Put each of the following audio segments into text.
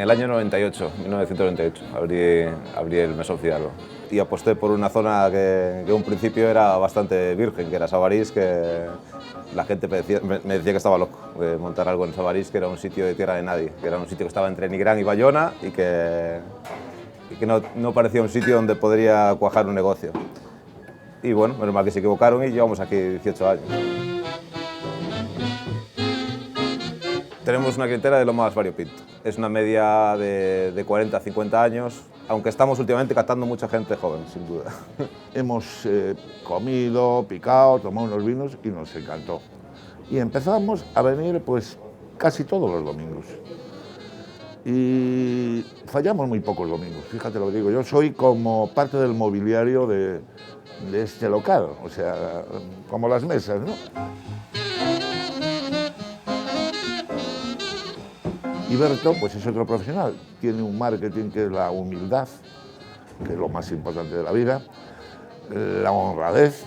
el año 98, 1998, abrí el Mesón Fidalgo y aposté por una zona que en un principio era bastante virgen, que era Sabarís, que la gente me decía que estaba loco de montar algo en Sabarís, que era un sitio de tierra de nadie, que era un sitio que estaba entre Nigrán y Bayona y que no parecía un sitio donde podría cuajar un negocio. Y bueno, menos mal que se equivocaron y llevamos aquí 18 años. Tenemos una clientela de lo más variopinto. Es una media de 40 a 50 años, aunque estamos últimamente captando mucha gente joven, sin duda. Hemos comido, picado, tomado unos vinos y nos encantó. Y empezamos a venir pues casi todos los domingos. Y fallamos muy pocos domingos, fíjate lo que digo. Yo soy como parte del mobiliario de este local, o sea, como las mesas, ¿no? Y Berto, pues es otro profesional, tiene un marketing que es la humildad, que es lo más importante de la vida, la honradez,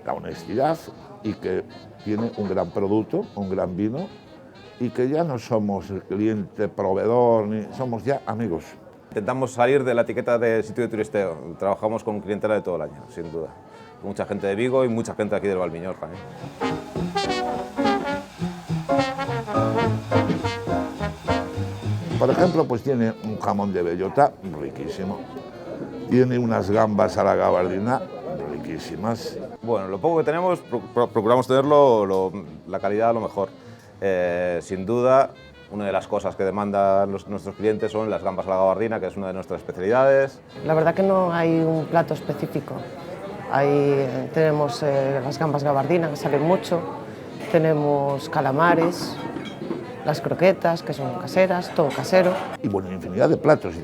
la honestidad y que tiene un gran producto, un gran vino y que ya no somos el cliente proveedor, ni somos ya amigos. Intentamos salir de la etiqueta de sitio de turisteo, trabajamos con clientela de todo el año, sin duda. Mucha gente de Vigo y mucha gente aquí del Valmiñor también. Por ejemplo, pues tiene un jamón de bellota riquísimo, tiene unas gambas a la gabardina riquísimas. Bueno, lo poco que tenemos procuramos tenerlo la calidad a lo mejor. Sin duda, una de las cosas que demandan nuestros clientes son las gambas a la gabardina, que es una de nuestras especialidades. La verdad que no hay un plato específico. Tenemos las gambas gabardina, que salen mucho, tenemos calamares, las croquetas, que son caseras, todo casero. Y bueno, infinidad de platos, y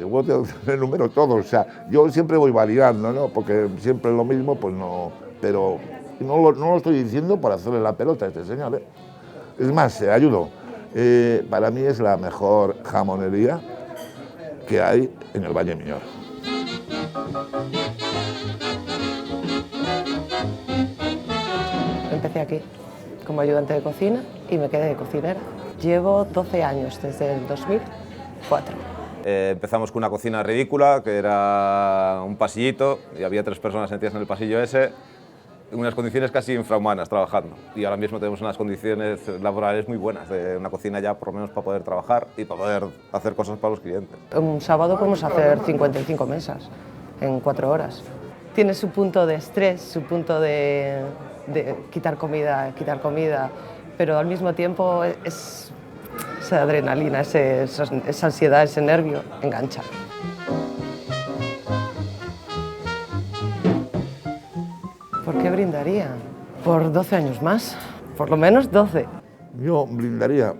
te número todos. O sea, yo siempre voy variando, ¿no? Porque siempre es lo mismo, pues no. Pero no lo estoy diciendo para hacerle la pelota a este señor, ¿eh? Es más, ayudo. Para mí es la mejor jamonería que hay en el Valle Miñor. Empecé aquí como ayudante de cocina y me quedé de cocinera. Llevo 12 años, desde el 2004. Empezamos con una cocina ridícula, que era un pasillito, y había 3 personas metidas en el pasillo ese, en unas condiciones casi infrahumanas trabajando. Y ahora mismo tenemos unas condiciones laborales muy buenas, de una cocina ya por lo menos para poder trabajar y para poder hacer cosas para los clientes. Un sábado podemos hacer 55 mesas en 4 horas. Tiene su punto de estrés, su punto de quitar comida, pero al mismo tiempo es esa adrenalina, esa ansiedad, ese nervio, engancha. ¿Por qué brindaría? Por 12 años más, por lo menos 12. Yo brindaría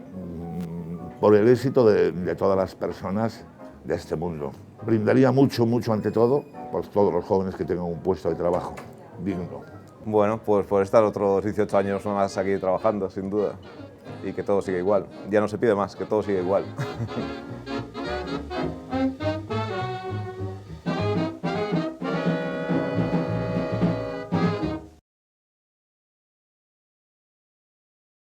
por el éxito de todas las personas de este mundo. Brindaría mucho, mucho ante todo por todos los jóvenes que tengan un puesto de trabajo digno. Bueno, pues por estar otros 18 años más aquí trabajando, sin duda, y que todo siga igual. Ya no se pide más, que todo siga igual.